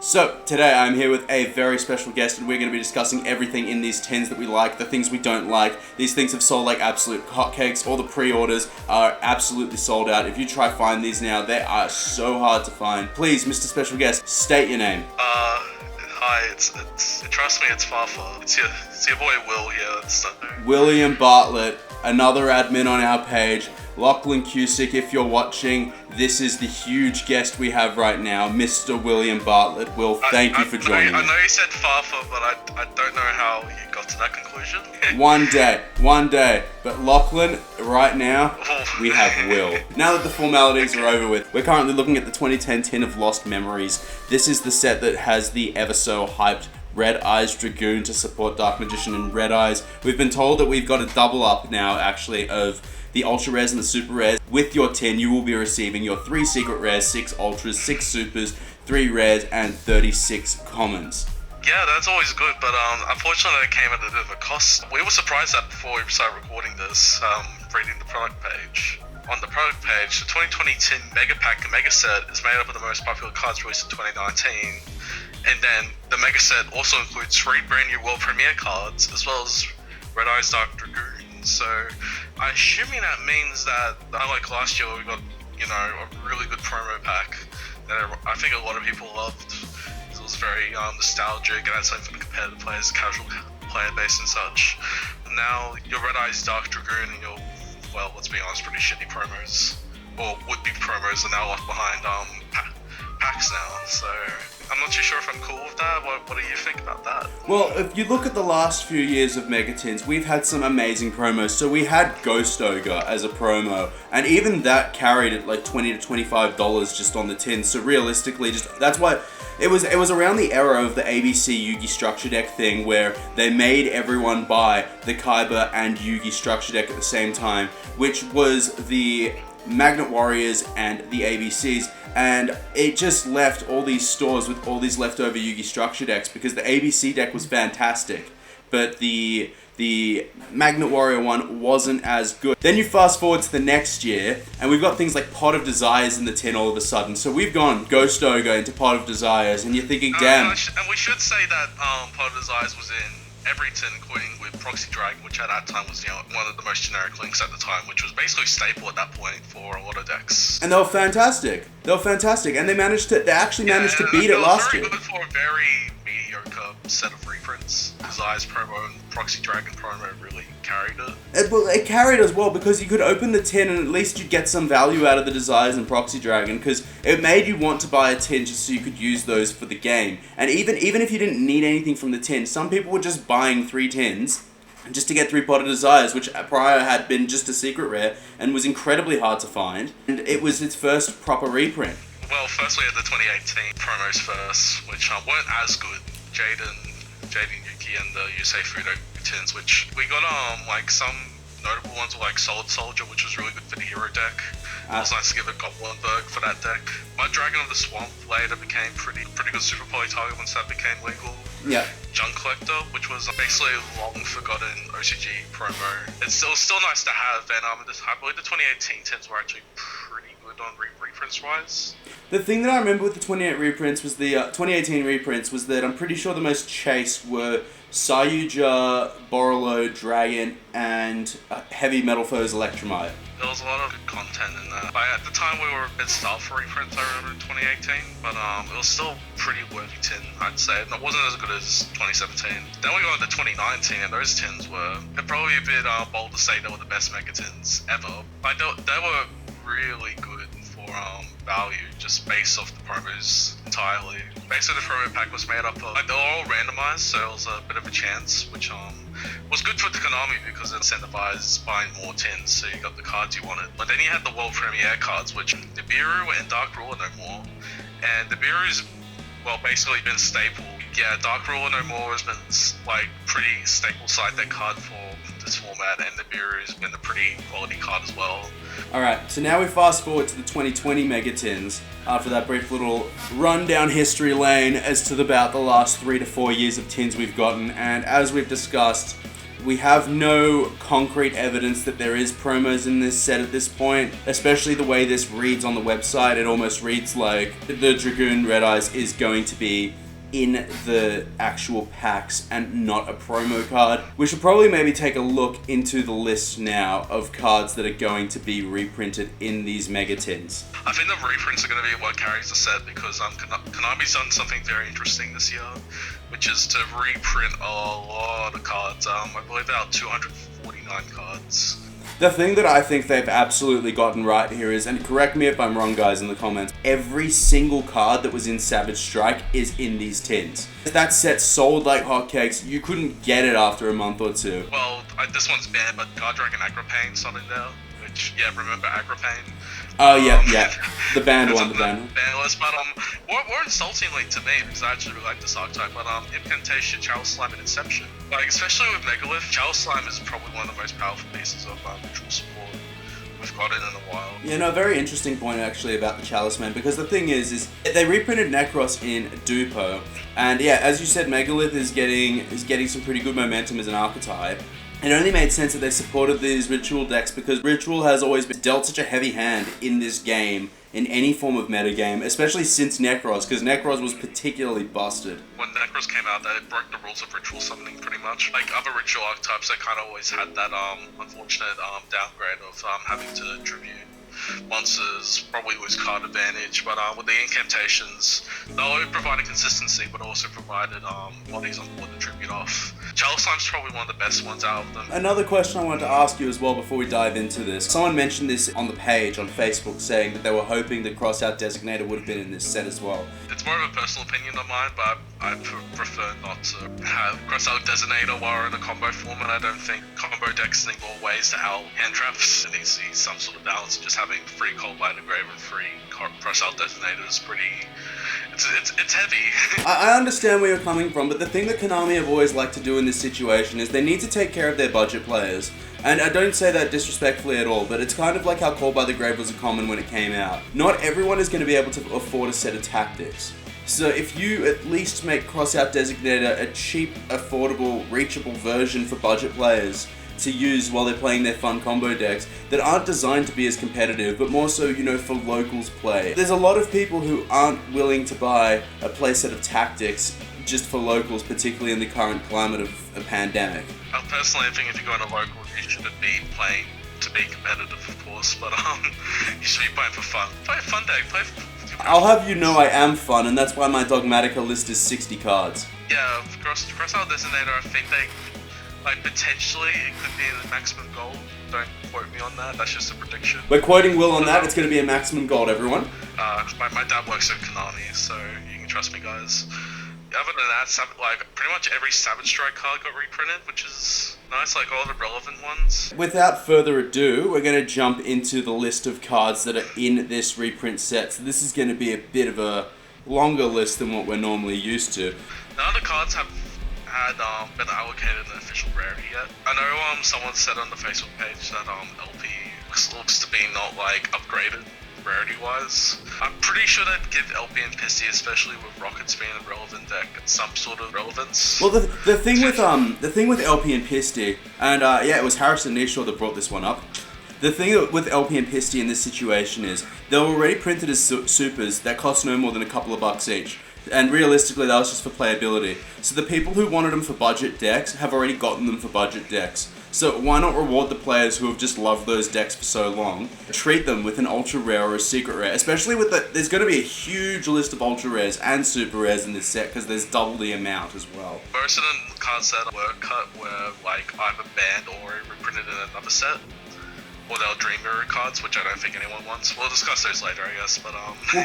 So, today I'm here with a very special guest and we're going to be discussing everything in these tins that we like, the things we don't like. These things have sold like absolute hotcakes. All the pre-orders are absolutely sold out. If you try find these now, they are so hard to find. Please, Mr. Special Guest, state your name. Hi, trust me, it's Fafa. It's your boy Will here. William Bartlett, another admin on our page. Lachlan Cusick, if you're watching, this is the huge guest we have right now, Mr. William Bartlett. Will, thank you for joining me. I know you said Fafa, but I don't know how you got to that conclusion. One day. But Lachlan, right now, we have Will. Now that the formalities are over with, we're currently looking at the 2010 tin of Lost Memories. This is the set that has the ever so hyped Red Eyes Dragoon to support Dark Magician and Red Eyes. We've been told that we've got a double up now, actually, of the Ultra Rares and the Super Rares. With your tin, you will be receiving your 3 Secret Rares, 6 Ultras, 6 Supers, 3 Rares, and 36 Commons. Yeah, that's always good, but unfortunately it came at a bit of a cost. We were surprised that before we started recording this, reading the product page. On the product page, the 2020 tin Mega Pack and Mega Set is made up of the most popular cards released in 2019. And then the Mega Set also includes 3 brand new World Premiere cards, as well as Red Eyes Dark Dragoon. So, I'm assuming that means that, unlike last year, we got, a really good promo pack that I think a lot of people loved. It was very nostalgic and had something for the competitive players, casual player base and such. Now, your Red Eyes Dark Dragoon and your, well, let's be honest, pretty shitty promos, or would-be promos, are now left behind packs now, so I'm not too sure if I'm cool with that. What do you think about that? Well, if you look at the last few years of Megatins, we've had some amazing promos. So we had Ghost Ogre as a promo, and even that carried at like $20 to $25 just on the tin. So realistically, that's why it was around the era of the ABC Yugi structure deck thing where they made everyone buy the Kaiba and Yugi structure deck at the same time, which was the Magnet Warriors and the ABCs. And it just left all these stores with all these leftover Yugi structure decks because the ABC deck was fantastic, but the Magnet Warrior one wasn't as good. Then you fast forward to the next year, and we've got things like Pot of Desires in the tin all of a sudden. So we've gone Ghost Ogre into Pot of Desires, and you're thinking, damn. And we should say that Pot of Desires was in every tin, including with Proxy Dragon, which at that time was one of the most generic links at the time, which was basically staple at that point for a lot of decks. And they were fantastic. And they actually managed to beat it last year. Very good for a very mediocre set of reprints. Desires promo and Proxy Dragon promo really carried it. It carried as well because you could open the tin and at least you'd get some value out of the Desires and Proxy Dragon because it made you want to buy a tin just so you could use those for the game. And even if you didn't need anything from the tin, some people were just buying 3 tins just to get 3 Pot of Desires, which prior had been just a secret rare and was incredibly hard to find. And it was its first proper reprint. Well, firstly at the 2018 promos first, which weren't as good. Jaden Yuki and the Yusei Fudo tins, which we got like some notable ones were like Solid Soldier, which was really good for the hero deck. It was nice to give a Goblinberg for that deck. Mud Dragon of the Swamp later became pretty good Super Poly target once that became legal. Yeah. Junk Collector, which was basically a long forgotten OCG promo. It's still nice to have, and I believe the 2018 tins were actually pretty good on reprints wise. The thing that I remember with the 2018 reprints was that I'm pretty sure the most chased were Sayuja, Borolo, Dragon, and Heavy Metal Foes Electromite. There was a lot of good content in that. At the time, we were a bit starved for reprints, I remember, in 2018, but it was still pretty worthy tin, I'd say. It wasn't as good as 2017. Then we got into 2019, and those tins were probably a bit bold to say they were the best Mega tins ever. They were really good for value, just based off the promos entirely. Basically, the promo pack was made up of, they were all randomized, so it was a bit of a chance, which was good for the Konami because it incentivized buying more tins, so you got the cards you wanted. But then you had the World Premiere cards, which Nibiru and Dark Ruler no more. And Nibiru's, basically been staple. Yeah, Dark Ruler no more has been pretty staple side deck card for this format, and Nibiru's been a pretty quality card as well. Alright, so now we fast forward to the 2020 Megatins after that brief little run down history lane as to about the last 3 to 4 years of tins we've gotten, and as we've discussed, We have no concrete evidence that there is promos in this set at this point, especially the way this reads on the website. It almost reads like the Dragoon Red Eyes is going to be in the actual packs and not a promo card. We should probably maybe take a look into the list now of cards that are going to be reprinted in these mega tins. I think the reprints are going to be what carries the set because Konami's done something very interesting this year, which is to reprint a lot of cards. I believe about 249 cards. The thing that I think they've absolutely gotten right here is, and correct me if I'm wrong guys in the comments, every single card that was in Savage Strike is in these tins. That set sold like hotcakes. You couldn't get it after a month or two. Well, this one's banned, but Guard Dragon Aggro-Pain's not in there, which, yeah, remember Aggro-Pain? Oh, yeah. The banned one, Banless, but more insultingly to me, because I actually really like this archetype, but Incantation, Chalice Slime, and Inception. Like, especially with Megalith, Chalice Slime is probably one of the most powerful pieces of ritual support we've gotten in a while. Yeah, no, very interesting point actually about the Chalice Man, because the thing is they reprinted Necros in Dupo, and yeah, as you said, Megalith is getting some pretty good momentum as an archetype. It only made sense that they supported these Ritual decks because Ritual has always been dealt such a heavy hand in this game, in any form of metagame, especially since Necros, because Necros was particularly busted. When Necros came out, they broke the rules of Ritual summoning pretty much. Like other Ritual archetypes, they kind of always had that unfortunate downgrade of having to tribute monsters, probably lose card advantage, but with the incantations, they only provided consistency, but also provided bodies on board to tribute off. Chalice Slime's probably one of the best ones out of them. Another question I wanted to ask you as well before we dive into this. Someone mentioned this on the page on Facebook, saying that they were hoping the Crossout Designator would have been in this set as well. It's more of a personal opinion of mine, but I prefer not to have Crossout Designator while in a combo format. I don't think combo decks need more ways to out hand traps. There needs to be some sort of balance. Just having free Cold Light Engrave and free Crossout Designator is pretty... It's heavy. I understand where you're coming from, but the thing that Konami have always liked to do in this situation is they need to take care of their budget players. And I don't say that disrespectfully at all, but it's kind of like how Call by the Grave was a common when it came out. Not everyone is going to be able to afford a set of tactics. So if you at least make Crossout Designator a cheap, affordable, reachable version for budget players to use while they're playing their fun combo decks that aren't designed to be as competitive, but more so, you know, for locals play. There's a lot of people who aren't willing to buy a playset of tactics just for locals, particularly in the current climate of a pandemic. I personally think if you're going to locals, you shouldn't be playing to be competitive, of course, but you should be playing for fun. Play a fun deck, I'll have you know I am fun, and that's why my Dogmatica list is 60 cards. Yeah, Crossout Designator, I think they... Like, potentially, it could be the maximum gold. Don't quote me on that, that's just a prediction. We're quoting Will on that, it's going to be a maximum gold, everyone. My dad works at Konami, so you can trust me, guys. Other than that, like, pretty much every Savage Strike card got reprinted, which is nice, like all the relevant ones. Without further ado, we're going to jump into the list of cards that are in this reprint set. So this is going to be a bit of a longer list than what we're normally used to. None of the cards have had been allocated an official rarity yet. I know someone said on the Facebook page that LP looks to be not like upgraded rarity wise. I'm pretty sure they'd give LP and Pissy, especially with Rockets being a relevant deck, some sort of relevance. Well, the thing with LP and Pissy, and yeah, it was Harrison Nishaw that brought this one up. The thing with LP and Pissy in this situation is they were already printed as supers that cost no more than a couple of bucks each. And realistically, that was just for playability. So the people who wanted them for budget decks have already gotten them for budget decks. So why not reward the players who have just loved those decks for so long? Treat them with an ultra rare or a secret rare. Especially with there's going to be a huge list of ultra rares and super rares in this set because there's double the amount as well. Most of the cards that were cut were like either banned or reprinted in another set. Or they'll Dream Mirror cards, which I don't think anyone wants. We'll discuss those later, I guess, but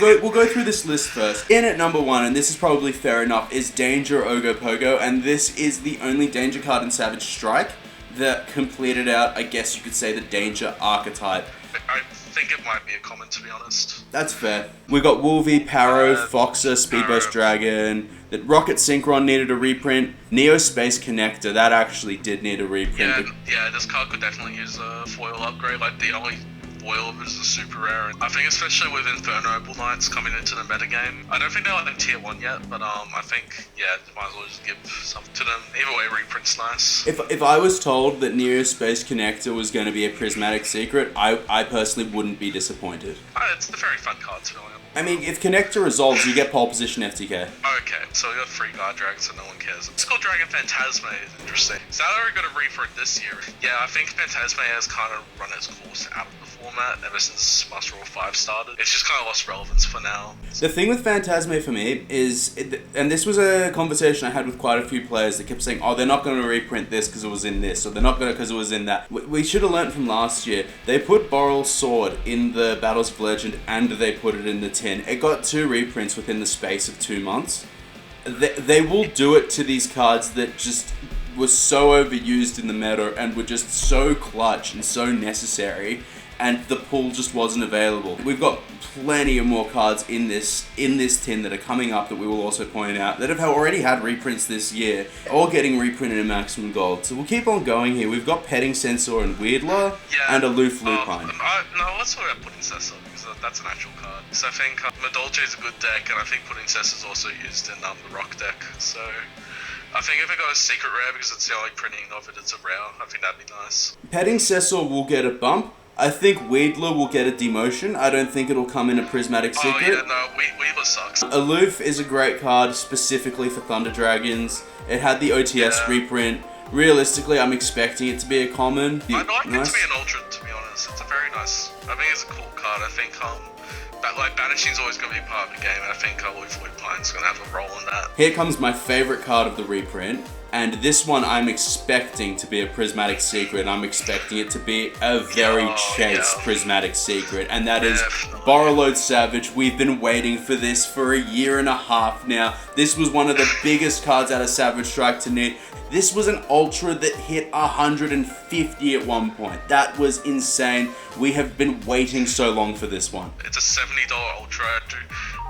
We'll go through this list first. In at number 1, and this is probably fair enough, is Danger Ogopogo, and this is the only Danger card in Savage Strike that completed out, I guess you could say, the Danger archetype. I think it might be a comment, to be honest. That's fair. We got Wolvie, Paro, Foxer, Speedburst Dragon. That Rocket Synchron needed a reprint. Neo Space Connector, that actually did need a reprint. Yeah, this card could definitely use a foil upgrade. Like the only foil of it is a super rare. And I think especially with Inferno Knights coming into the metagame, I don't think they're like tier 1 yet, but I think, yeah, might as well just give something to them. Either way, Reprint's nice. If I was told that Neo Space Connector was going to be a prismatic secret, I personally wouldn't be disappointed. It's a very fun card to be honest. I mean, if Connector resolves, you get pole position FTK. Okay, so we got 3 guard dragons, so no one cares. Skull Dragon Phantasme is interesting. So they're going to reprint this year. Yeah, I think Phantasme has kind of run its course out of the format ever since Master Rule 5 started. It's just kind of lost relevance for now. The thing with Phantasme for me is, and this was a conversation I had with quite a few players that kept saying, oh, they're not going to reprint this because it was in this, or they're not going to because it was in that. We should have learned from last year. They put Borrel's Sword in the Battles of Legend and they put it in the tin. It got 2 reprints within the space of 2 months. They will do it to these cards that just were so overused in the meta and were just so clutch and so necessary, and the pull just wasn't available. We've got plenty of more cards in this tin that are coming up that we will also point out that have already had reprints this year, all getting reprinted in Maximum Gold. So we'll keep on going here. We've got Petting Censor and Weirdler, and Aloof Lupine. No, let's talk about Pudding Censor, because that's an actual card. So I think Madolche is a good deck, and I think Pudding Censor is also used in the Rock deck. So I think if it got a secret rare, because it's the only printing of it, it's a rare, I think that'd be nice. Petting Censor will get a bump. I think Weedler will get a demotion. I don't think it'll come in a prismatic secret. Oh yeah, no, Weedler sucks. Aloof is a great card specifically for Thunder Dragons. It had the OTS reprint. Realistically, I'm expecting it to be a common. I'd like it to be an ultra, to be honest. It's a very nice, I think it's a cool card. I think Banishing's always going to be part of the game, and I think Aloof Lupine's going to have a role in that. Here comes my favorite card of the reprint. And this one I'm expecting to be a prismatic secret. I'm expecting it to be a very chased prismatic secret. And that is Borrelode Savage. We've been waiting for this for a year and a half now. This was one of the biggest cards out of Savage Strike to need. This was an ultra that hit 150 at one point. That was insane. We have been waiting so long for this one. It's a $70 ultra.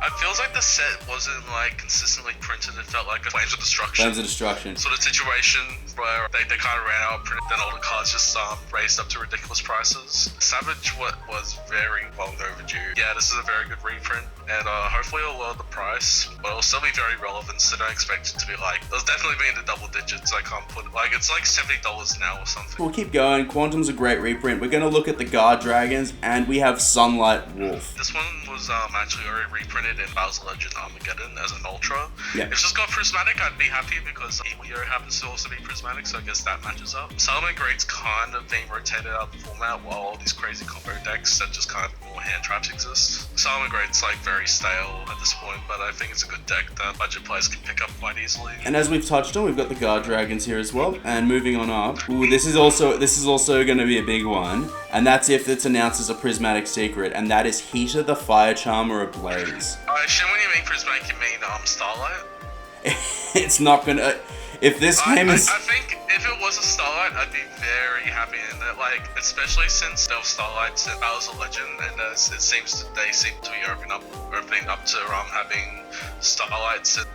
It feels like the set wasn't consistently printed. It felt like a Flames of Destruction. Flames of Destruction. Sort of situation where they kind of ran out of print, then all the cards just raised up to ridiculous prices. Savage was very long overdue. Yeah, this is a very good reprint, and hopefully it'll lower the price, but it'll still be very relevant, so don't expect it to be it'll definitely be in the double digits. I can't put it's like $70 now or something. We'll keep going. Quantum's a great reprint. We're going to look at the Guard Dragons, and we have Sunlight Wolf. This one was actually already reprinted in Battles of Legend Armageddon as an ultra. Yeah. If it's just got prismatic, I'd be happy because Yugioh happens to also be prismatic, so I guess that matches up. Solomon Great's kind of being rotated out of the format while all these crazy combo decks that just kind of more hand traps exist. Solomon Great's very stale at this point, but I think it's a good deck that budget players can pick up quite easily. And as we've touched on, we've got the Guard Dragons here as well. And moving on up, this is also going to be a big one, and that's if it's announced as a prismatic secret, and that is Heater the Fire Charmer Ablaze. I assume when you mean prismatic, you mean Starlight? It's not gonna. If this game is. I think if it was a Starlight, I'd be very happy in it. Especially since there were Starlights in Battles of Legend, and they seem to be opening up to having Starlights and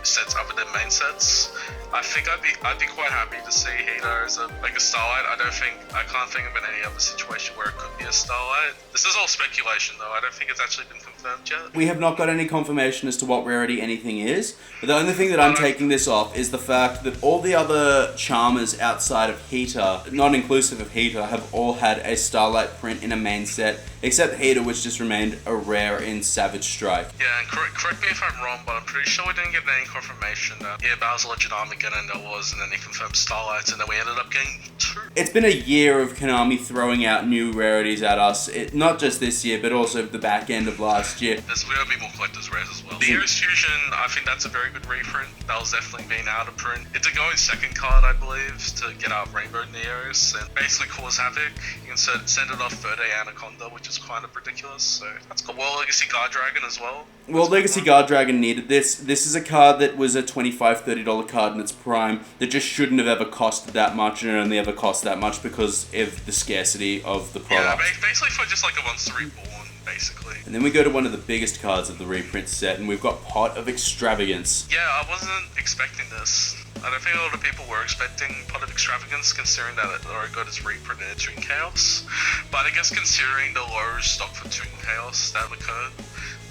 sets other than main sets. I think I'd be quite happy to see Heater as a Starlight. I can't think of any other situation where it could be a Starlight. This is all speculation though. I don't think it's actually been confirmed yet. We have not got any confirmation as to what rarity anything is. But the only thing that I'm taking this off is the fact that all the other Charmers outside of Heater, not inclusive of Heater, have all had a Starlight print in a main set, except Heater, which just remained a rare in Savage Strike. Yeah, and correct me if I'm wrong, but I'm pretty sure we didn't get any confirmation that Battles of Legend Armageddon there was, and then they confirmed Starlights, and then we ended up getting 2. It's been a year of Konami throwing out new rarities at us, not just this year, but also the back end of last year. There's going to be more collector's rares as well. The Heroes Fusion, I think that's a very good reprint. That was definitely being out of print. It's a going second card, I believe, to get out Rainbow Neos and basically cause havoc. You can send it off Verde Anaconda, which is kind of ridiculous, so that's cool. Well, Legacy Guard Dragon as well. Well, Legacy Guard Dragon needed this. This is a card that was a $25, $30 card in its prime that just shouldn't have ever costed that much, and it only ever cost that much because of the scarcity of the product. Yeah, basically for just a Monster Reborn, basically. And then we go to one of the biggest cards of the reprint set, and we've got Pot of Extravagance. Yeah, I wasn't expecting this. I don't think a lot of people were expecting Pot of Extravagance, considering that it already got its reprint in Toon Chaos. But I guess considering the low stock for Toon Chaos that occurred,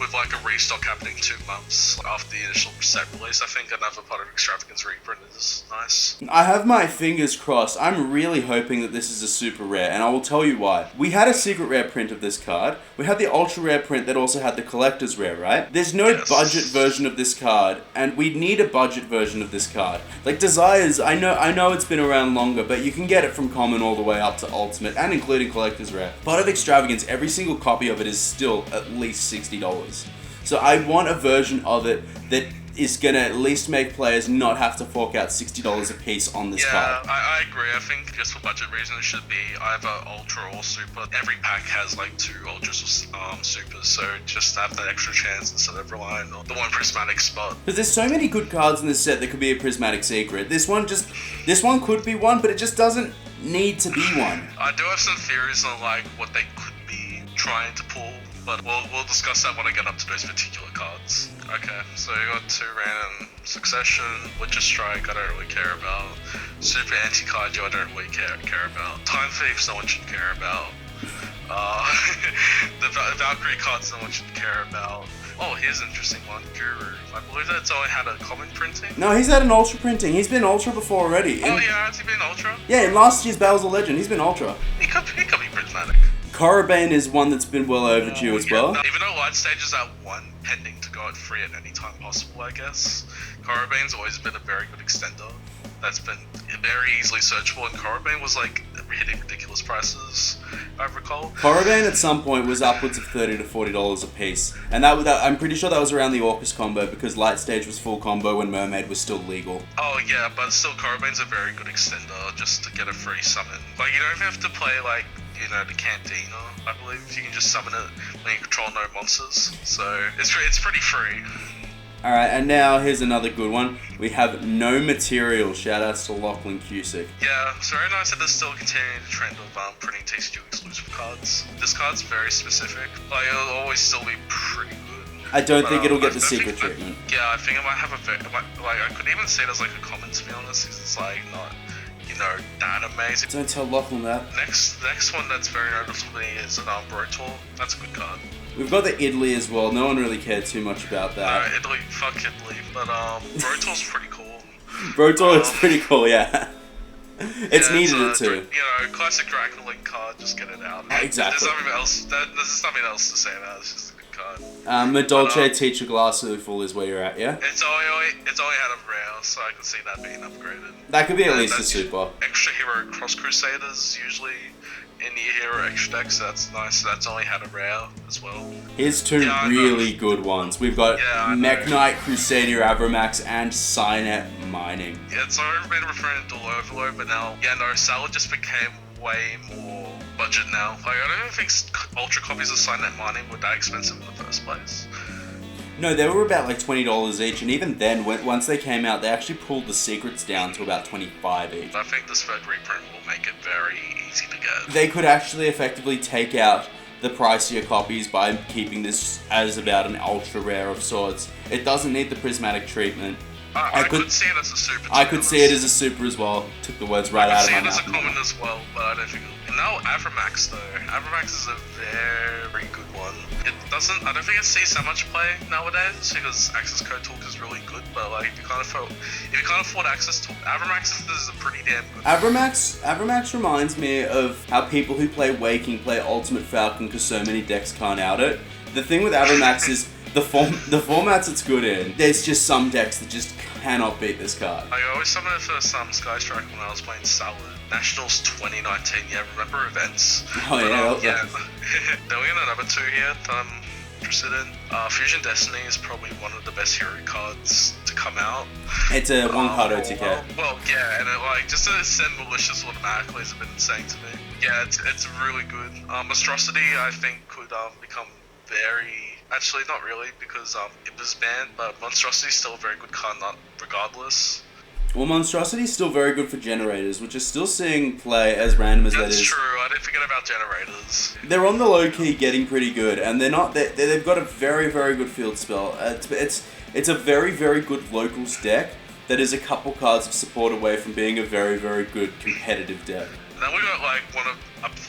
with like a restock happening 2 months after the initial set release, I think another Pot of Extravagance reprint is nice. I have my fingers crossed. I'm really hoping that this is a super rare, and I will tell you why. We had a secret rare print of this card. We had the ultra rare print that also had the collector's rare, right? There's no budget version of this card, and we need a budget version of this card. Like Desires, I know it's been around longer, but you can get it from common all the way up to ultimate, and including collector's rare. Pot of Extravagance, every single copy of it is still at least $60. So I want a version of it that is going to at least make players not have to fork out $60 a piece on this card. Yeah, I agree. I think just for budget reasons it should be either Ultra or Super. Every pack has like 2 Ultras or Supers, so just have that extra chance instead of relying on the one prismatic spot. Because there's so many good cards in this set that could be a prismatic secret. This one could be one, but it just doesn't need to be one. I do have some theories on like what they could be trying to pull, but we'll discuss that when I get up to those particular cards. Okay, so you got 2 random Succession, Witcher Strike, I don't really care about. Super Anti-Kaiju, I don't really care about. Time Thieves, no one should care about. The Valkyrie cards, no one should care about. Oh, here's an interesting one, Guru. I believe that's only had a common printing. No, he's had an ultra printing. He's been ultra before already. Oh yeah, has he been ultra? Yeah, in last year's Battles of Legend, he's been ultra. He could be prismatic. Korribane is one that's been well overdue as well. Even though Light Stage is at 1, pending to go at 3 at any time possible, I guess. Korribane's always been a very good extender. That's been very easily searchable, and Korribane was like hitting ridiculous prices, if I recall. Korribane at some point was upwards of $30 to $40 a piece, and that I'm pretty sure that was around the Orcus combo because Light Stage was full combo when Mermaid was still legal. Oh yeah, but still Korribane's a very good extender just to get a free summon. Like you don't even have to play like, you know, the Cantina, I believe. You can just summon it when you control no monsters. So it's pretty free. Alright, and now here's another good one. We have No Material. Shoutouts to Lachlan Cusick. Yeah, it's very nice that they're still continuing the trend of printing TCG exclusive cards. This card's very specific. Like, it'll always still be pretty good. I don't think it'll get the secret treatment. I think it might have I could even say it as like a common, to be honest, because it's like not, you know, that amazing. Don't tell Lachlan that. Next one that's very noticeable is Brotor. That's a good card. We've got the Italy as well. No one really cared too much about that. Italy, fuck Italy. But Brotor's pretty cool. Brotor is pretty cool, yeah. It's needed it too. You know, classic Dragon Link card. Just get it out. Exactly. There's something else to say about it. It's just a good card. Medolce Teacher Glassful is where you're at, yeah? It's only had a rare, so I could see that being upgraded. That could be at least a super. Extra Hero Cross Crusaders usually in the Hero extra deck, so that's nice. That's only had a rare as well. Here's 2 really good ones. We've got Mech Knight, Crusader, Avramax, and Cynet Mining. Yeah, it's already been referring to Overload, but now, Salad just became way more budget now. Like, I don't even think Ultra copies of Cynet Mining were that expensive in the first place. No, they were about like $20 each, and even then, once they came out, they actually pulled the secrets down to about $25 each. I think this third reprint will make it very easy to get. They could actually effectively take out the pricier copies by keeping this as about an ultra rare of sorts. It doesn't need the prismatic treatment. I could see it as a super. I could see it as a super as well. Took the words right out of my mouth. I could see it as a common as well, but I don't think. No, Avramax though. Avramax is a very good one. I don't think it sees so much play nowadays because Access Code Talk is really good, but like if you can't afford Access Talk, Avramax is a pretty damn good. Avramax reminds me of how people who play Waking play Ultimate Falcon because so many decks can't out it. The thing with Avramax is the formats it's good in. There's just some decks that just cannot beat this card. I always summoned it for some Sky Strike when I was playing Salad. Nationals 2019, yeah, remember events? Oh yeah. Then we got another 2 here that I'm interested in. Fusion Destiny is probably one of the best hero cards to come out. It's a one-card OTK. Well, yeah, and it, just to send malicious automatically has been insane to me. Yeah, it's really good. Monstrosity, I think, could become very... Actually, not really, because it was banned, but Monstrosity is still a very good card, regardless. Well, Monstrosity is still very good for generators, which is still seeing play as random as that is. That's true. I didn't forget about generators. They're on the low key, getting pretty good, and they're not. They've got a very, very good field spell. It's a very, very good locals deck, that is a couple cards of support away from being a very, very good competitive deck. Then we got like one of,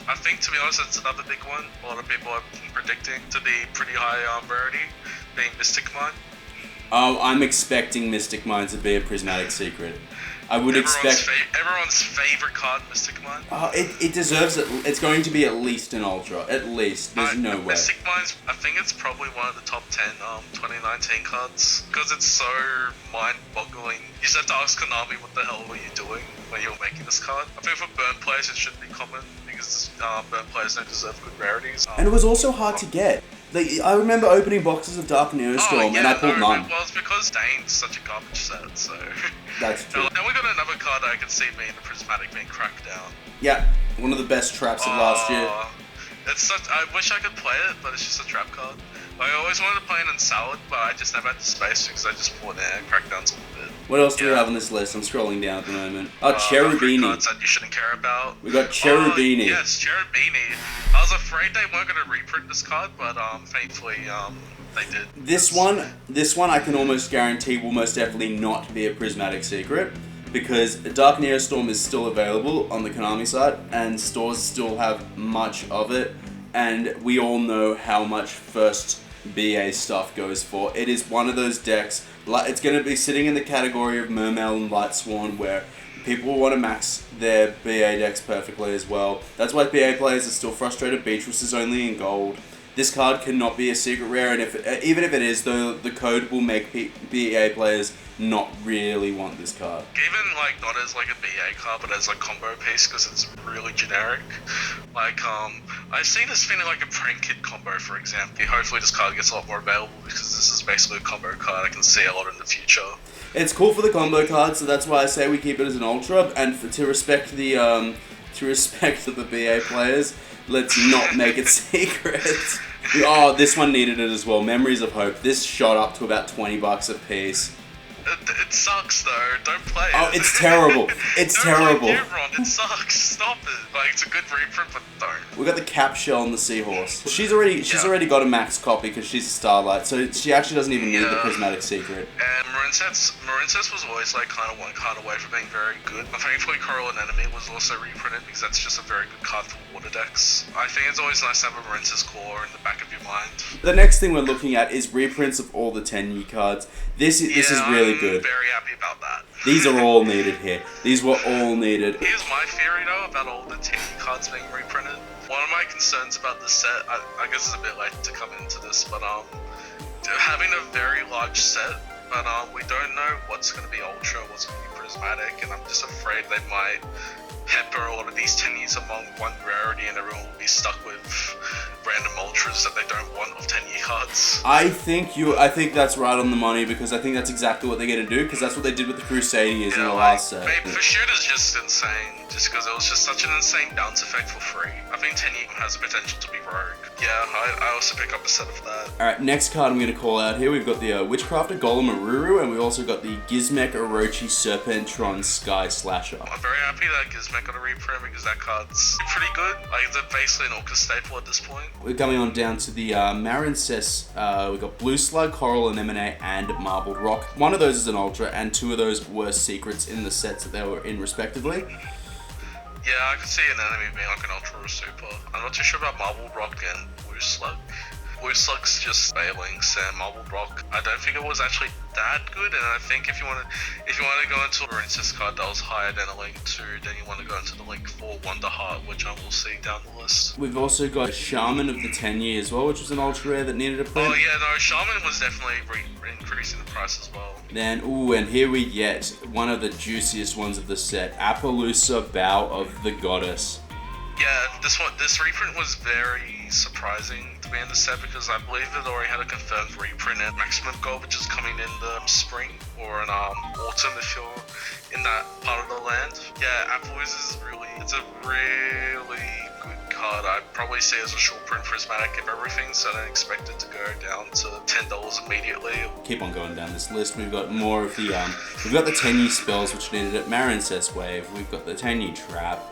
I think to be honest, it's another big one. A lot of people are predicting to be pretty high rarity, being Mystic Mine. Oh, I'm expecting Mystic Mine to be a prismatic secret. I would expect everyone's favorite card, Mystic Mine. Oh, it deserves it. It's going to be at least an ultra. At least. There's no way. Mystic Mine's, I think it's probably one of the top 10 2019 cards because it's so mind-boggling. You just have to ask Konami what the hell were you doing when you were making this card. I think for burn players it should be common because burn players don't deserve good rarities. And it was also hard to get. Like, I remember opening boxes of Dark Neostorm and I pulled none. Well, it's because Dane's such a garbage set, so... That's true. Then we got another card that I can see being the Prismatic being cracked down. Yeah, one of the best traps of last year. It's such, I wish I could play it, but it's just a trap card. I always wanted to play it in Salad, but I just never had the space because I just bought it and crackdowns a little bit. What else do we have on this list? I'm scrolling down at the moment. Cherubini. Cards that you shouldn't care about. We got Cherubini. Yes, Cherubini. I was afraid they weren't going to reprint this card, but thankfully they did. This one I can almost guarantee will most definitely not be a prismatic secret, because Dark Neostorm is still available on the Konami side, and stores still have much of it, and we all know how much first BA stuff goes for. It is one of those decks, it's going to be sitting in the category of Mermail and Lightsworn, where people will want to max their BA decks perfectly as well. That's why BA players are still frustrated. Beatrice is only in gold. This card cannot be a secret rare, and even if it is, though, the code will make BA players not really want this card. Even like not as like a BA card, but as a combo piece because it's really generic. Like I've seen this feeling like a prank kit combo, for example. Hopefully this card gets a lot more available because this is basically a combo card. I can see a lot in the future. It's cool for the combo card, so that's why I say we keep it as an ultra, and to respect the BA players. Let's not make it secret. Oh, this one needed it as well. Memories of Hope. This shot up to about $20 a piece. It sucks though. Don't play it. Oh, it's terrible. It's terrible. Don't play Ron. It sucks. Stop it. Like, it's a good reprint, but don't. We got the cap shell on the seahorse. She's already got a max copy because she's a Starlight, so she actually doesn't even need the prismatic secret. And Marincess was always like kind of one card away from being very good. But thankfully, Coral Anemone was also reprinted because that's just a very good card for water decks. I think it's always nice to have a Marincess core in the back of your mind. The next thing we're looking at is reprints of all the 10-year cards. This is really good. I'm very happy about that. These are all needed here. These were all needed. Here's my theory though about all the 10-year cards being reprinted. One of my concerns about this set, I guess it's a bit late to come into this, but having a very large set, but we don't know what's going to be ultra, what's going to be prismatic, and I'm just afraid they might pepper a lot of these 10 years among one rarity and everyone will be stuck with random ultras that they don't want of 10-year cards. I think that's right on the money, because I think that's exactly what they're going to do, because that's what they did with the Crusaders in the last set. For Shooter's just insane, just because it was just such an insane bounce effect for free. I think 10-year has the potential to be rogue. Yeah, I also pick up a set of that. Alright, next card I'm going to call out here, we've got the Witchcrafter Golem Aruru, and we also got the Gizmek Orochi Serpentron Sky Slasher. I'm very happy that Gizmek got a reprint because that card's pretty good. Like, it's basically an Orca staple at this point. We're coming on down to the Marincess. We've got Blue Slug, Coral Anemone, and Marbled Rock. One of those is an ultra, and two of those were secrets in the sets that they were in, respectively. Yeah, I could see an enemy being like an ultra or super. I'm not too sure about Marbled Rock and Blue Slug. Blue Slug's just Phalanx, and Marbled Rock, I don't think it was actually that good, and I think if you want to go into a Marincess card that was higher than a Link 2, then you want to go into the Link 4 Wonder Heart, which I will see down the list. We've also got Shaman of the 10-year as well, which was an ultra rare that needed a print. Oh yeah, no, Shaman was definitely increasing the price as well. Then, and here we get one of the juiciest ones of the set, Appaloosa Bow of the Goddess. Yeah, this reprint was very surprising to be in the set because I believe it already had a confirmed reprint at Maximum Gold, which is coming in the spring or in autumn if you're in that part of the land. Yeah, Appaloosa is it's a really good card. I'd probably say as a short print prismatic of everything, so I don't expect it to go down to $10 immediately. Keep on going down this list. We've got more of the we've got the 10-year spells which needed it, Marincess Wave. We've got the 10-year trap.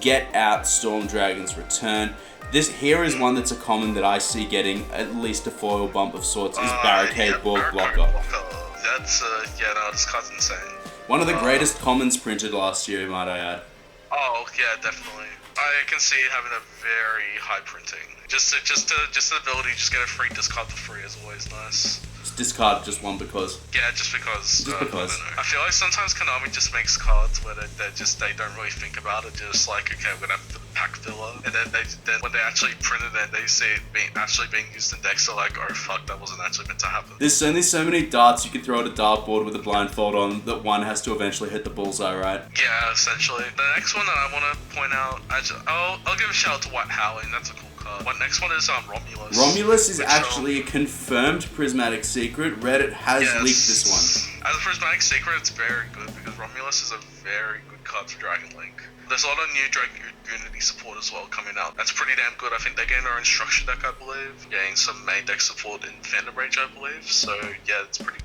Get Out, Storm Dragon's Return. This here is one that's a common that I see getting at least a foil bump of sorts, is Barricade Borg Blocker. That's, this card's insane. One of the greatest commons printed last year, might I add. Oh yeah, definitely. I can see it having a very high printing. Just the ability to just get a free discard for free is always nice. Just discard just one because. Yeah, just because. Just because. I don't know. I feel like sometimes Konami just makes cards where they don't really think about it. Just like, okay, we're gonna have the pack filler, and then when they actually print it and they see it actually being used in decks, they're like, oh fuck, that wasn't actually meant to happen. There's only so many darts you can throw at a dartboard with a blindfold on that one has to eventually hit the bullseye, right? Yeah, essentially. The next one that I want to point out, I'll give a shout out to White Howling. That's a cool card. One next one is Romulus. Romulus is actually a confirmed prismatic secret. Reddit has leaked this one. As a prismatic secret, it's very good because Romulus is a very good card for Dragon Link. There's a lot of new Dragon Unity support as well coming out. That's pretty damn good. I think they're getting their own structure deck, I believe. Getting some main deck support in Phantom Rage, I believe. So yeah, it's pretty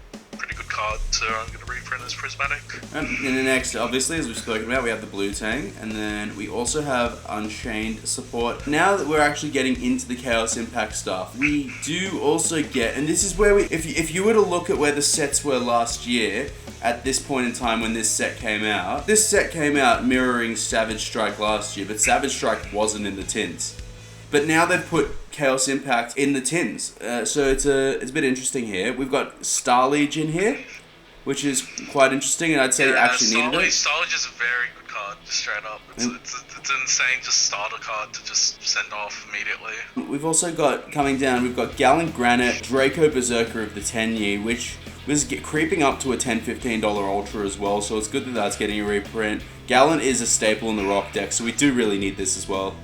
good card. So I'm going to reprint as prismatic. And then the next, obviously, as we've spoken about, we have the Blue Tang, and then we also have Unchained support. Now that we're actually getting into the Chaos Impact stuff, we do also get, and this is where if you were to look at where the sets were last year, at this point in time when this set came out mirroring Savage Strike last year, but Savage Strike wasn't in the tins. But now they've put Chaos Impact in the tins, so it's a bit interesting here. We've got Star Legion in here, which is quite interesting, and I'd say it actually needed it. Star Legion is a very good card, just straight up. It's an insane just starter card to just send off immediately. We've also got, coming down, we've got Gallant Granite, Draco Berserker of the 10-year, which was creeping up to a $10, $15 Ultra as well, so it's good that that's getting a reprint. Gallant is a staple in the Rock deck, so we do really need this as well.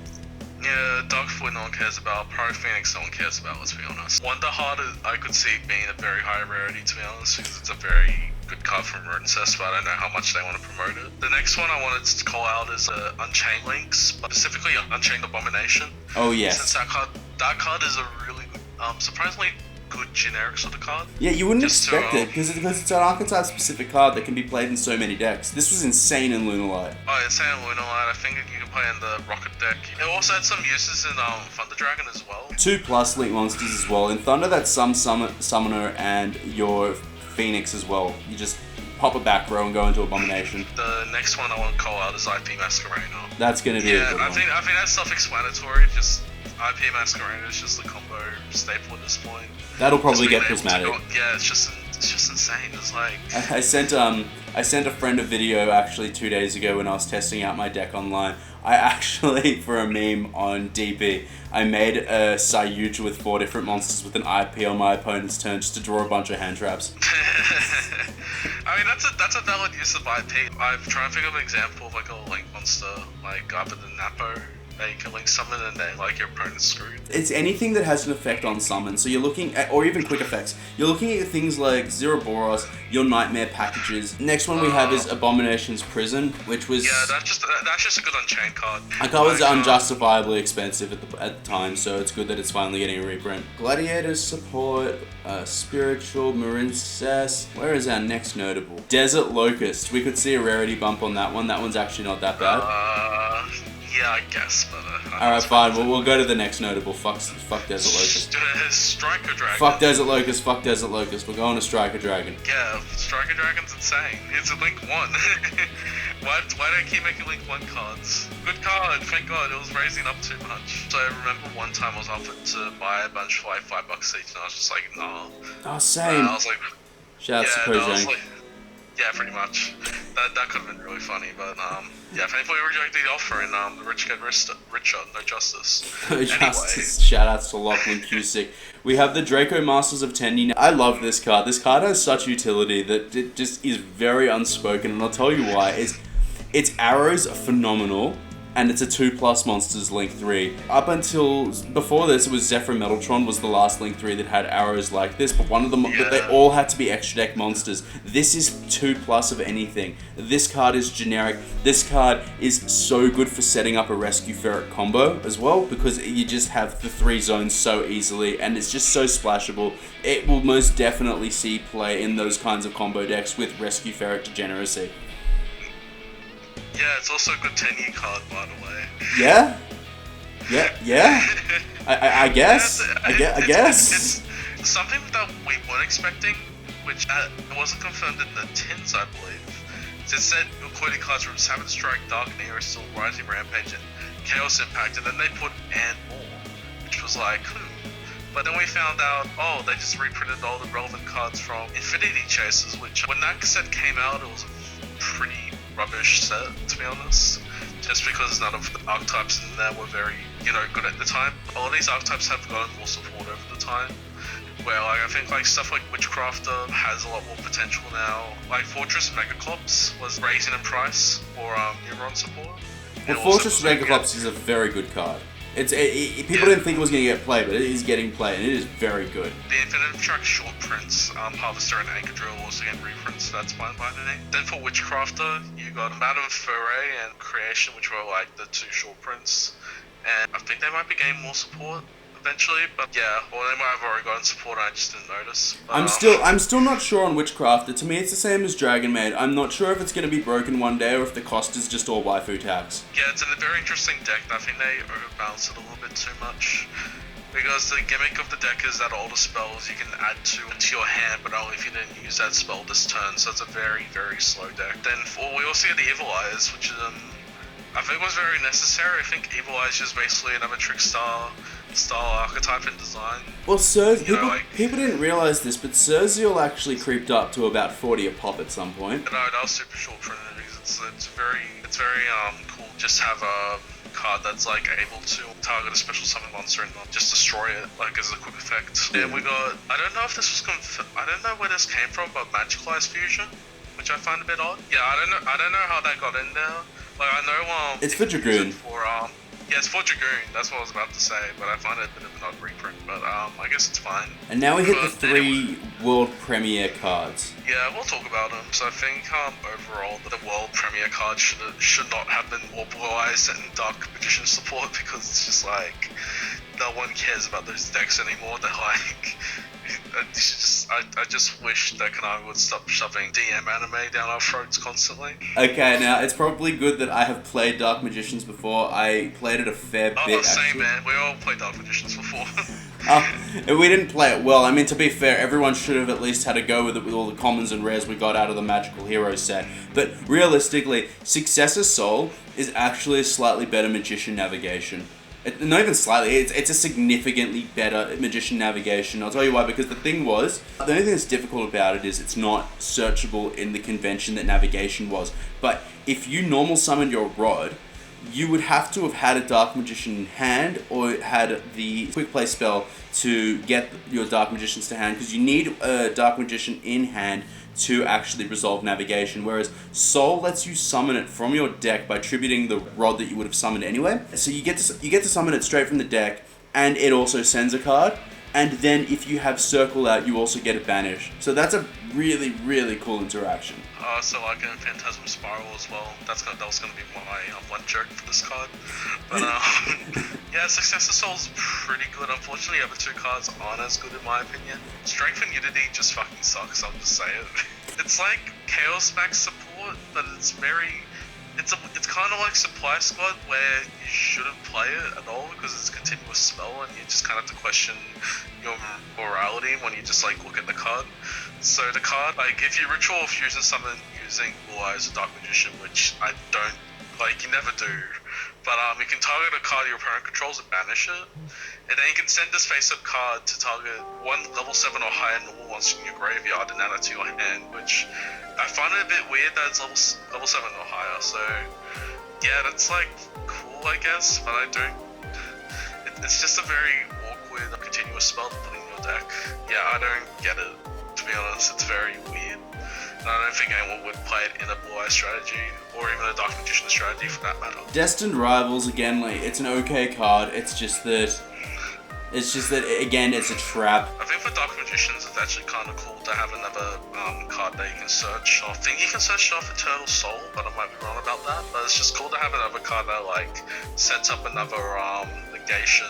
Yeah, Darkfoot no one cares about, Pro Phoenix no one cares about, let's be honest. Wonderheart I could see being a very high rarity, to be honest, because it's a very good card from Runencest, but I don't know how much they want to promote it. The next one I wanted to call out is Unchained Links, but specifically Unchained Abomination. Oh yes. Since that card is a really good, surprisingly good generic sort of card. Yeah, you wouldn't expect it, because it's an archetype specific card that can be played in so many decks. This was insane in Lunalight. Oh, insane in Lunalight. I think you can play in the Rocket deck. It also had some uses in Thunder Dragon as well. 2+ Link monsters as well. In Thunder, that's some Summoner and your Phoenix as well. You just pop a back row and go into Abomination. The next one I want to call out is IP Masquerena. That's going to be a good one. I think that's self-explanatory. Just IP Masquerena is just the combo staple at this point. That'll probably get prismatic. Yeah, it's just insane. It's like I sent a friend a video actually 2 days ago when I was testing out my deck online. I actually, for a meme on DP, I made a Sayuja with 4 different monsters with an IP on my opponent's turn just to draw a bunch of hand traps. I mean, that's a valid use of IP. I'm trying to think of an example of like a link monster, like other than Napo. You can link summon and then like your opponent's screwed. It's anything that has an effect on summon. So you're looking at, or even quick effects. You're looking at things like Zeroboros, your Nightmare packages. Next one we have is Abominations Prison, which was that's just a good Unchained card. That card was unjustifiably expensive at the time, so it's good that it's finally getting a reprint. Gladiator support, Spiritual Marincess. Where is our next notable? Desert Locust. We could see a rarity bump on that one. That one's actually not that bad. Yeah, I guess, but... Alright, fine. We'll go to the next notable. Fuck Desert Locust. Striker Dragon. Fuck Desert Locust. Fuck Desert Locust. We're going to Striker Dragon. Yeah, Striker Dragon's insane. It's a Link 1. Why do I keep making Link 1 cards? Good card, thank God. It was raising up too much. So I remember one time I was offered to buy a bunch for like $5 each, and I was just like, nah. Oh, same. I was like... Shout out to Kojang. Yeah, pretty much. That could have been really funny, but yeah, thankfully we rejected the offer, and the rich get richer, no justice. No justice. Shout outs to Lachlan Cusick. We have the Draco Masters of Tendi. I love this card. This card has such utility that it just is very unspoken, and I'll tell you why. Its arrows are phenomenal. And it's a 2+ monsters Link 3. Up until before this, it was Zephyr Metaltron was the last Link 3 that had arrows like this, but but they all had to be extra deck monsters. This is 2+ of anything. This card is generic. This card is so good for setting up a Rescue Ferret combo as well, because you just have the 3 zones so easily, and it's just so splashable. It will most definitely see play in those kinds of combo decks with Rescue Ferret Degeneracy. Yeah, it's also a good 10-year card, by the way. Yeah? Yeah? I guess. I guess. It's something that we weren't expecting, which wasn't confirmed in the tins, I believe. Instead, including cards from Savage Strike, Dark Era, Still Rising Rampage, and Chaos Impact, and then they put and more, which was like, But then we found out, they just reprinted all the relevant cards from Infinity Chasers, which when that set came out, it was a pretty rubbish set, to be honest. Just because none of the archetypes in there were very, good at the time. All of these archetypes have gotten more support over the time. Where I think stuff like Witchcrafter has a lot more potential now. Like Fortress Megaclops was raising in price for Neuron support. Well, Fortress Megaclops is a very good card. People didn't think it was going to get played, but it is getting played, and it is very good. The Infinitive Track short prints, Harvester and Anchor Drill also get reprints, so that's fine by the name. Then for Witchcrafter, you got Madame Foray and Creation, which were the two short prints. And I think they might be getting more support eventually, but yeah, or they might have already gotten support, I just didn't notice. But, I'm still not sure on Witchcrafter. To me, it's the same as Dragon Maid. I'm not sure if it's going to be broken one day or if the cost is just all waifu tax. Yeah, it's a very interesting deck. I think they overbalance it a little bit too much. Because the gimmick of the deck is that all the spells you can add to your hand, but only if you didn't use that spell this turn, so it's a very, very slow deck. Then we also get the Evil Eyes, which is, I think was very necessary. I think Evil Eyes is basically another Trickstar style archetype in design. Well, people didn't realize this, but Surzial actually creeped up to about 40 a pop at some point. No, that was super short printed because it's very cool. Just have a card that's able to target a special summon monster and not just destroy it as a quick effect. And we got, I don't know if this was I don't know where this came from, but Magical Eyes Fusion, which I find a bit odd. Yeah, I don't know how that got in there. I know it's for Dragoon. Yeah, it's for Dragoon, that's what I was about to say, but I find it a bit of an odd reprint, but I guess it's fine. And now we hit the 3 world premiere cards. Yeah, we'll talk about them. So I think overall the world premiere card should not have been more Blue Eyes and Dark Magician support, because it's just no one cares about those decks anymore. They're I just wish that Konami would stop shoving DM anime down our throats constantly. Okay, now it's probably good that I have played Dark Magicians before. I played it a fair bit. Same actually. Man. We all played Dark Magicians before. We didn't play it well. I mean, to be fair, everyone should have at least had a go with it with all the commons and rares we got out of the Magical Heroes set. But realistically, Successor Soul is actually a slightly better Magician Navigation. Not even slightly, it's a significantly better Magician Navigation. I'll tell you why, because the only thing that's difficult about it is it's not searchable in the convention that Navigation was. But if you normal summon your Rod, you would have to have had a Dark Magician in hand or had the Quick Play spell to get your Dark Magicians to hand, because you need a Dark Magician in hand to actually resolve Navigation, whereas Soul lets you summon it from your deck by tributing the Rod that you would have summoned anyway. So you get to summon it straight from the deck, and it also sends a card. And then if you have Circle out, you also get a Banish. So that's a really, really cool interaction. So in Phantasm Spiral as well. That was gonna be my one joke for this card. But yeah, Successor Soul's pretty good. Unfortunately, the other two cards aren't as good in my opinion. Strength and Unity just fucking sucks. I'll just say it. It's like Chaos Max support, but it's kind of like Supply Squad, where you shouldn't play it at all because it's a continuous spell and you just kind of have to question your morality when you just look at the card. So the card, if you Ritual or Fusion summon using Blue Eyes or Dark Magician, which I don't, you never do, but you can target a card your opponent controls and banish it, and then you can send this face-up card to target one level 7 or higher normal monster in your graveyard and add it to your hand, which I find it a bit weird that it's level 7 or higher, so yeah, that's cool I guess, but I don't, it's just a very awkward continuous spell to put in your deck. Yeah, I don't get it, to be honest. It's very weird. And I don't think anyone would play it in a Blue Eye strategy, or even a Dark Magician strategy for that matter. Destined Rivals, again, it's an okay card. It's just that again, it's a trap. I think for Dark Magicians, it's actually kind of cool to have another card that you can search. I think you can search it off Eternal Soul, but I might be wrong about that. But it's just cool to have another card that sets up another negation.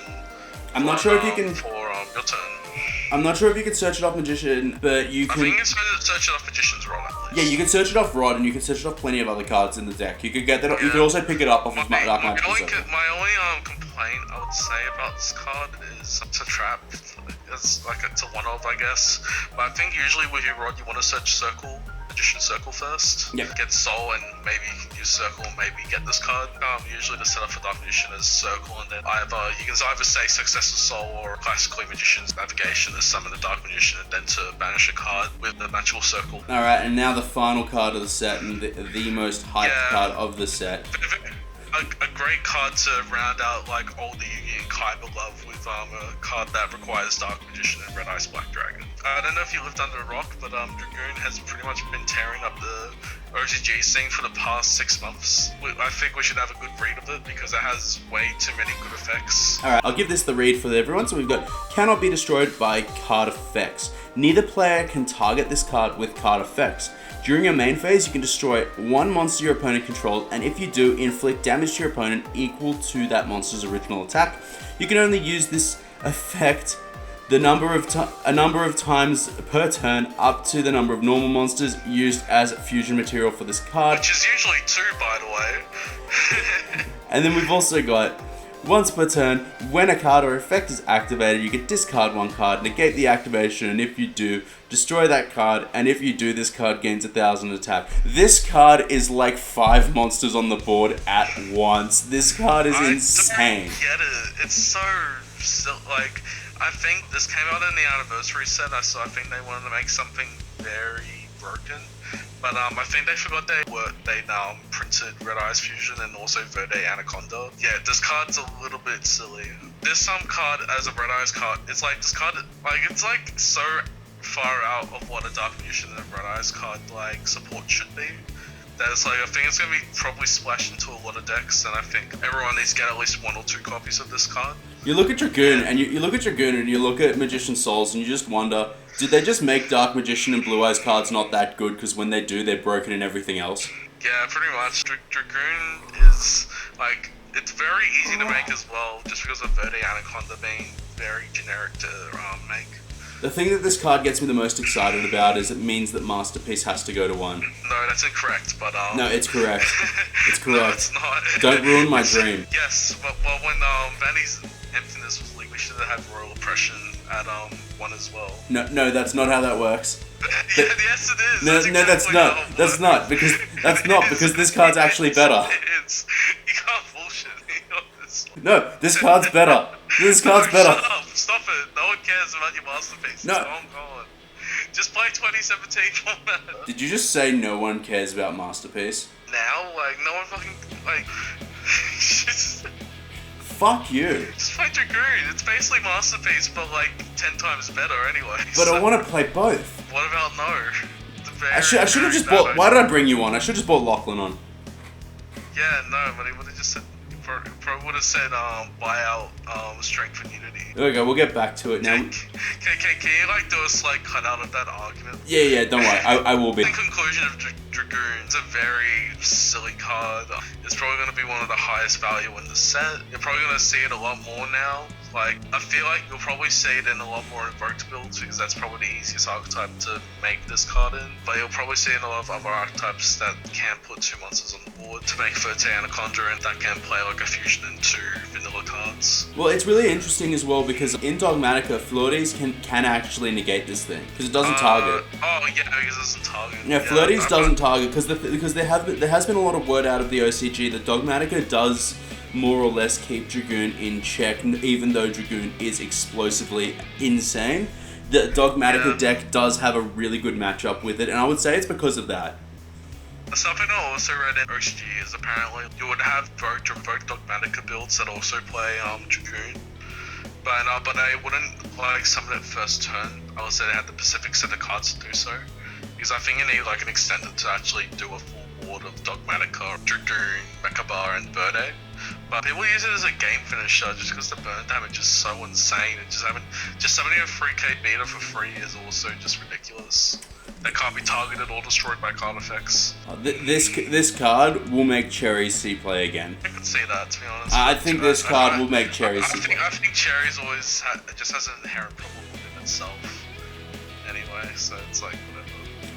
I'm not sure if you can for your turn. I'm not sure if you can search it off Magician, but you can. I think it's going to search it off Magician's Rod. Yeah, you can search it off Rod, and you can search it off plenty of other cards in the deck. You could get that. Yeah. You could also pick it up off of Dark Magic. My only complaint I would say about this card is it's a trap. It's a one-off, I guess. But I think usually with your Rod, you want to search Circle Magician Circle first. Yep. Get Soul, and maybe you can use Circle, and maybe get this card. Usually the setup for Dark Magician is Circle, and then you can either say Successor Soul or classically Magician's Navigation to summon the Dark Magician, and then to banish a card with the magical Circle. Alright, and now the final card of the set, and the most hyped card of the set. A great card to round out like all the Yugioh and Kaiba love with a card that requires Dark Magician and Red Ice Black Dragon. I don't know if you lived under a rock, but Dragoon has pretty much been tearing up the OTG scene for the past 6 months. I think we should have a good read of it because it has way too many good effects. Alright, I'll give this the read for everyone. So we've got cannot be destroyed by card effects. Neither player can target this card with card effects. During your main phase, you can destroy one monster your opponent controls, and if you do, inflict damage to your opponent equal to that monster's original attack. You can only use this effect a number of times per turn, up to the number of normal monsters used as fusion material for this card. Which is usually 2, by the way. And then we've also got once per turn, when a card or effect is activated, you can discard one card, negate the activation, and if you do, destroy that card, and if you do, this card gains 1,000 attack. This card is like 5 monsters on the board at once. This card is insane. I don't get it. It's so like, I think this came out in the anniversary set, so I think they wanted to make something very broken. But I think they forgot they printed Red Eyes Fusion and also Verde Anaconda. Yeah, this card's a little bit silly. This card as a Red Eyes card, it's like this card, like it's like so far out of what a Dark Magician and Red Eyes card like support should be. That it's like, I think it's gonna be probably splashed into a lot of decks, and I think everyone needs to get at least 1 or 2 copies of this card. You look at Dragoon, and you look at Dragoon, and you look at Magician Souls, and you just wonder, did they just make Dark Magician and Blue Eyes cards not that good? Because when they do, they're broken in everything else. Yeah, pretty much. Dragoon is like, it's very easy to make as well, just because of Verde Anaconda being very generic to make. The thing that this card gets me the most excited about is it means that Masterpiece has to go to 1. No, that's incorrect, but No, it's correct. It's correct. No, it's not. Don't ruin my dream. Yes, but when Vanny's Emptiness was leaked, we should have had Royal Oppression at 1 as well. No, that's not how that works. Yes, it is. That's not because this card's actually better. It's you can't bullshit me on this. No, this card's better. This card's better. Shut up! Stop it! No one cares about your masterpiece. No. It's long gone. Just play 2017 format. Did you just say no one cares about Masterpiece? Now, like, no one fucking like. Fuck you. Just play Dragoon. It's basically Masterpiece, but like 10 times better anyway. But I want to play both. What about no? I should have just bought. Why did I bring you on? I should have just bought Lachlan on. Yeah, no, but he would have just said. Probably would have said buy out Strength and Unity. There we go. We'll get back to it now. Can you like do a slight cut out of that argument? Yeah. Don't worry. I will be. In conclusion of Dragoon, it's a very silly card. It's probably going to be one of the highest value in the set. You're probably going to see it a lot more now. Like, I feel like you'll probably see it in a lot more invoked builds because that's probably the easiest archetype to make this card in. But you'll probably see it in a lot of other archetypes that can put 2 monsters on the board to make Verte Anaconda, and that can play like a fusion into vanilla cards. Well, it's really interesting as well because in Dogmatica, Flirties can actually negate this thing because it doesn't target. Oh yeah, because it doesn't target. Yeah, Flirties doesn't target because there has been a lot of word out of the OCG that Dogmatica does more or less keep Dragoon in check, even though Dragoon is explosively insane. The Dogmatica deck does have a really good matchup with it, and I would say it's because of that. Something I also read in OCG is apparently you would have both Dogmatica builds that also play Dragoon, but they wouldn't like summon it first turn. I would say they had the specific set of cards to do so, because I think you need like an extended to actually do a full board of Dogmatica, Dragoon, Mekabar, and Verde. But people use it as a game finisher just because the burn damage is so insane, and just summoning a 3k beta for free is also just ridiculous. They can't be targeted or destroyed by card effects. This card will make Cherries see play again. I could see that, to be honest. I think this card will make Cherries see play. I think Cherries always just has an inherent problem within itself. Anyway, so it's like whatever.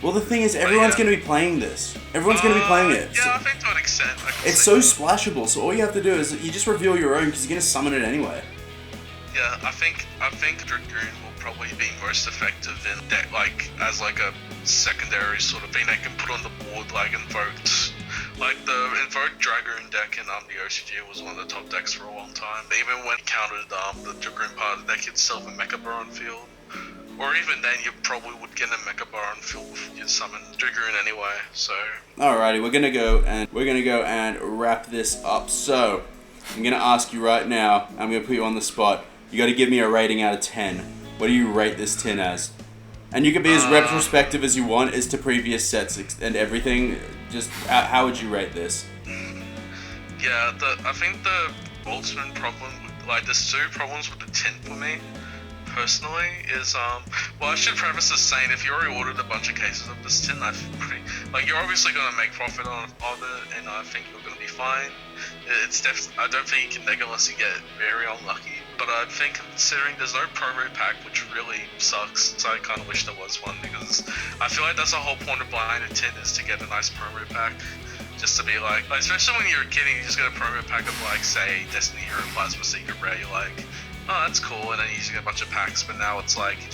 Well, the thing is, everyone's going to be playing this. Everyone's going to be playing it. Yeah, I think to an extent. It's so splashable, so all you have to do is you just reveal your own because you're going to summon it anyway. Yeah, I think Dragoon will probably be most effective in deck, like as like a secondary sort of thing they can put on the board, like invoked. Like the invoked Dragoon deck in the OCG was one of the top decks for a long time. Even when it countered the Dragoon part of the deck itself in Mecha Baron field. Or even then, you probably would get a Mecha Baron field before you summon Dragoon anyway. So. Alrighty, we're gonna go and wrap this up. So, I'm gonna ask you right now. I'm gonna put you on the spot. You got to give me a rating out of 10. What do you rate this tin as? And you can be as retrospective as you want as to previous sets and everything. Just how would you rate this? Yeah, I think the ultimate problem, like there's two problems with the tin for me. Personally, is well, I should preface this saying if you already ordered a bunch of cases of this tin, you're obviously gonna make profit on it, and I think you're gonna be fine. I don't think you can neg unless you get very unlucky. But I think considering there's no promo pack, which really sucks, so I kind of wish there was one, because I feel like that's the whole point of buying a tin, is to get a nice promo pack. Just to be like especially when you're a kid and you just get a promo pack of like, say, Destiny Hero Plasma Secret Rare, you're like, oh, that's cool, and then you just get a bunch of packs. But now it's like you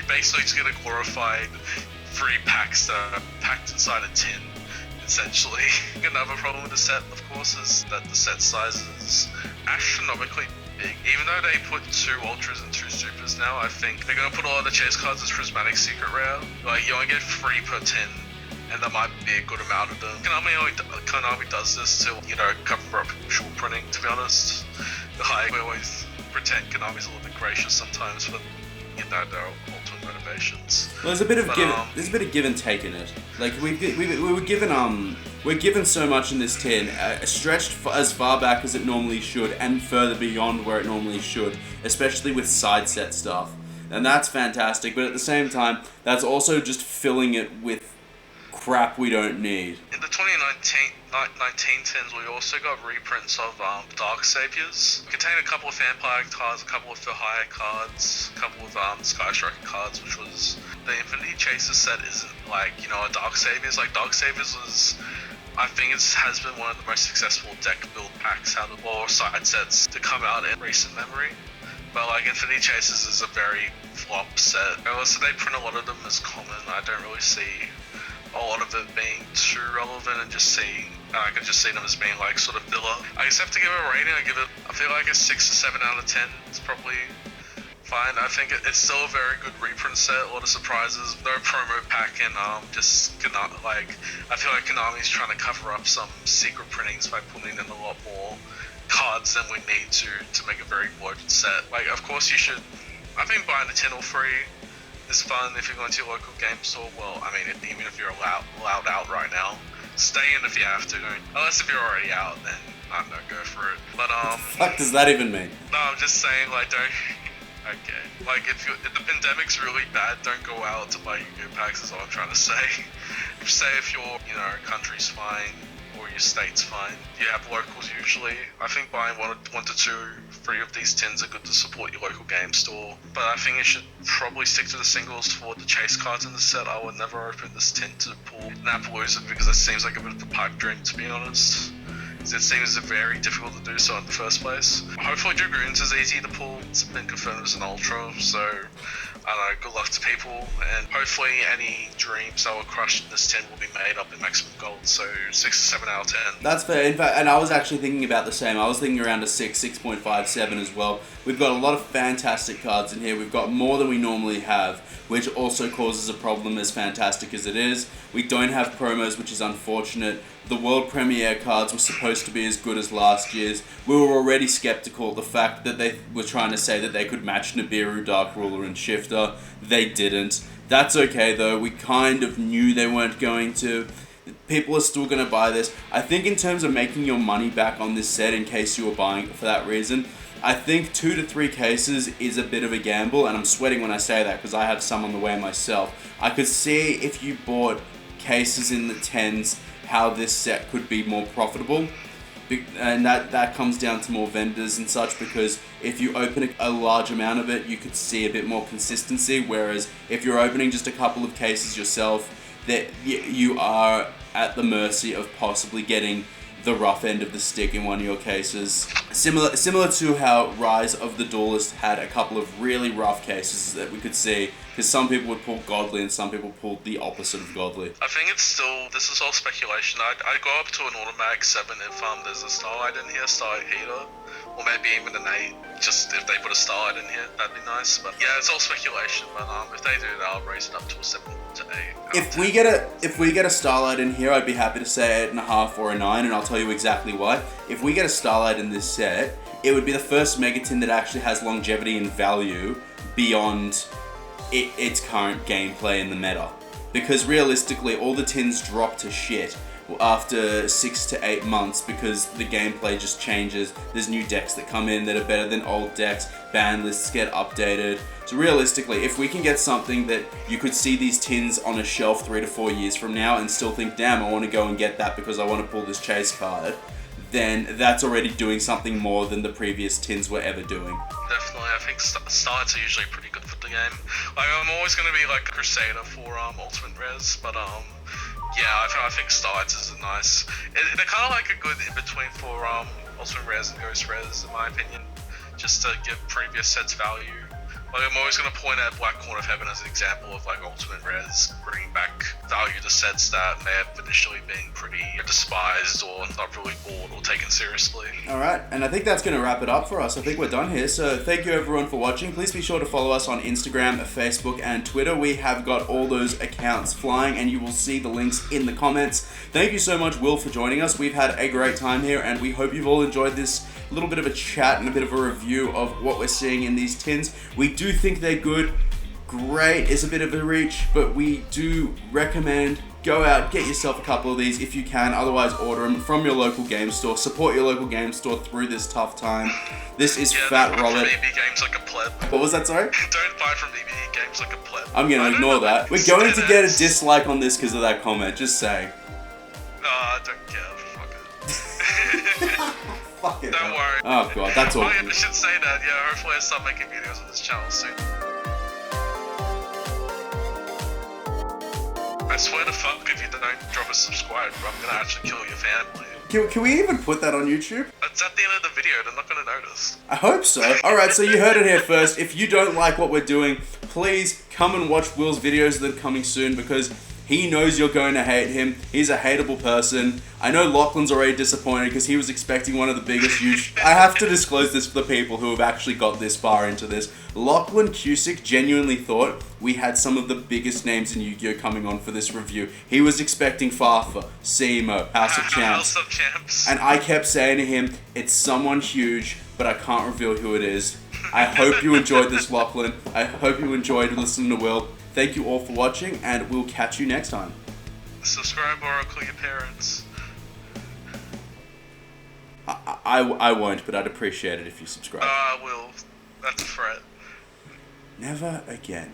basically just get a glorified free packs that are packed inside a tin, essentially. Another problem with the set, of course, is that the set size is astronomically big. Even though they put 2 ultras and 2 supers now, I think they're gonna put all the chase cards as prismatic secret rare. Like, you only get 3 per tin, and that might be a good amount of them. Konami does this to, cover up short printing, to be honest. Like, we always pretend Konami's a little bit gracious sometimes, but their ultimate renovations. Well, there's a bit of give and take in it. Like we were given so much in this tin, stretched as far back as it normally should, and further beyond where it normally should, especially with side set stuff, and that's fantastic. But at the same time, that's also just filling it with crap we don't need. In the 2019 tins, we also got reprints of Dark Saviors. Contain a couple of Vampire cards, a couple of Fahaya cards, a couple of Sky Striker cards, which was... The Infinity Chaser set isn't like, a Dark Saviors. Like, Dark Saviors was... I think it has been one of the most successful deck build packs out of all side sets to come out in recent memory. But like, Infinity Chasers is a very flop set. Unless they print a lot of them as common, I don't really see a lot of it being too relevant, and I can just see them as being like sort of filler. I just have to give it a rating. I feel like a 6 or 7 out of 10. It's probably fine. I think it's still a very good reprint set. A lot of surprises. No promo pack, and I feel like Konami's trying to cover up some secret printings by putting in a lot more cards than we need to make a very bloated set. Like, of course you should. I think buying the tin or free is fun if you're going to your local game store. Well, I mean, even if you're allowed out right now, stay in if you have to. Unless if you're already out, then I don't know, go for it. But what the fuck does that even mean? No, I'm just saying, like, don't. Okay, like if the pandemic's really bad, don't go out to buy Yu-Gi-Oh packs. Is all I'm trying to say. If your country's fine, or your state's fine, you have locals usually. I think buying one to two free of these tins are good to support your local game store. But I think you should probably stick to the singles for the chase cards in the set. I would never open this tin to pull Napalooza, because it seems like a bit of a pipe dream, to be honest. It seems very difficult to do so in the first place. Hopefully Dragoons is easy to pull. It's been confirmed as an ultra, so I don't know, good luck to people, and hopefully any dreams that were crushed in this tin will be made up in maximum gold, so 6 or 7 out of 10. That's fair. In fact, and I was actually thinking about the same. I was thinking around a 6.57 as well. We've got a lot of fantastic cards in here. We've got more than we normally have, which also causes a problem as fantastic as it is. We don't have promos, which is unfortunate. The world premiere cards were supposed to be as good as last year's. We were already skeptical of the fact that they were trying to say that they could match Nibiru, Dark Ruler, and Shifter. They didn't. That's okay though. We kind of knew they weren't going to. People are still going to buy this. I think in terms of making your money back on this set, in case you were buying it for that reason, I think 2 to 3 cases is a bit of a gamble, and I'm sweating when I say that because I have some on the way myself. I could see if you bought cases in the 10s, how this set could be more profitable, and that comes down to more vendors and such, because if you open a large amount of it, you could see a bit more consistency, whereas if you're opening just a couple of cases yourself, that you are at the mercy of possibly getting the rough end of the stick in one of your cases. Similar to how Rise of the Duelist had a couple of really rough cases that we could see, because some people would pull Godly and some people pulled the opposite of Godly. I think it's still, this is all speculation. I'd go up to an automatic 7 if there's a Starlight in here, Starlight Heater, or maybe even an 8, just if they put a Starlight in here, that'd be nice. But yeah, it's all speculation, but if they do that, I'll raise it up to a 7 to 8. If we get a Starlight in here, I'd be happy to say 8.5 or a 9, and I'll tell you exactly why. If we get a Starlight in this set, it would be the first Megatin that actually has longevity and value beyond its current gameplay in the meta. Because realistically, all the tins drop to shit after 6 to 8 months because the gameplay just changes. There's new decks that come in that are better than old decks, ban lists get updated. So realistically, if we can get something that you could see these tins on a shelf 3 to 4 years from now and still think, damn, I want to go and get that because I want to pull this chase card, then that's already doing something more than the previous tins were ever doing. Definitely, I think starts are usually pretty good for the game. Like, I'm always going to be like a Crusader for Ultimate Res, but yeah, I think starts is nice. They're kind of like a good in between for Ultimate Res and Ghost Res, in my opinion, just to give previous sets value. Like, I'm always going to point at Black Corn of Heaven as an example of like Ultimate Res bringing back value to sets that may have initially been pretty despised or not really bought or taken seriously. Alright, and I think that's going to wrap it up for us. I think we're done here, so thank you everyone for watching. Please be sure to follow us on Instagram, Facebook, and Twitter. We have got all those accounts flying, and you will see the links in the comments. Thank you so much, Will, for joining us. We've had a great time here, and we hope you've all enjoyed this little bit of a chat and a bit of a review of what we're seeing in these tins. We do think they're good. Great is a bit of a reach, but we do recommend go out, get yourself a couple of these if you can. Otherwise, order them from your local game store. Support your local game store through this tough time. This is Fat Robert. Don't buy from EB Games like a pleb. What was that, sorry? Don't buy from EB Games like a pleb. I'm going to ignore that. We're going to get a dislike on this because of that comment, just saying. I don't care. Fuck it. Fuck it. Don't worry. Oh god, that's all. Oh yeah, I should say that. Yeah, hopefully I start making videos on this channel soon. I swear to fuck if you don't drop a subscribe, I'm gonna actually kill your family. Can we even put that on YouTube? It's at the end of the video, they're not gonna notice. I hope so. Alright, so you heard it here first. If you don't like what we're doing, please come and watch Will's videos that are coming soon because he knows you're going to hate him. He's a hateable person. I know Lachlan's already disappointed because he was expecting one of the biggest I have to disclose this for the people who have actually got this far into this. Lachlan Cusick genuinely thought we had some of the biggest names in Yu-Gi-Oh! Coming on for this review. He was expecting Fafa, Simo, House of Champs. House of Champs. And I kept saying to him, it's someone huge, but I can't reveal who it is. I hope you enjoyed this, Lachlan. I hope you enjoyed listening to Will. Thank you all for watching, and we'll catch you next time. Subscribe or I'll call your parents. I won't, but I'd appreciate it if you subscribe. I will. That's a threat. Never again.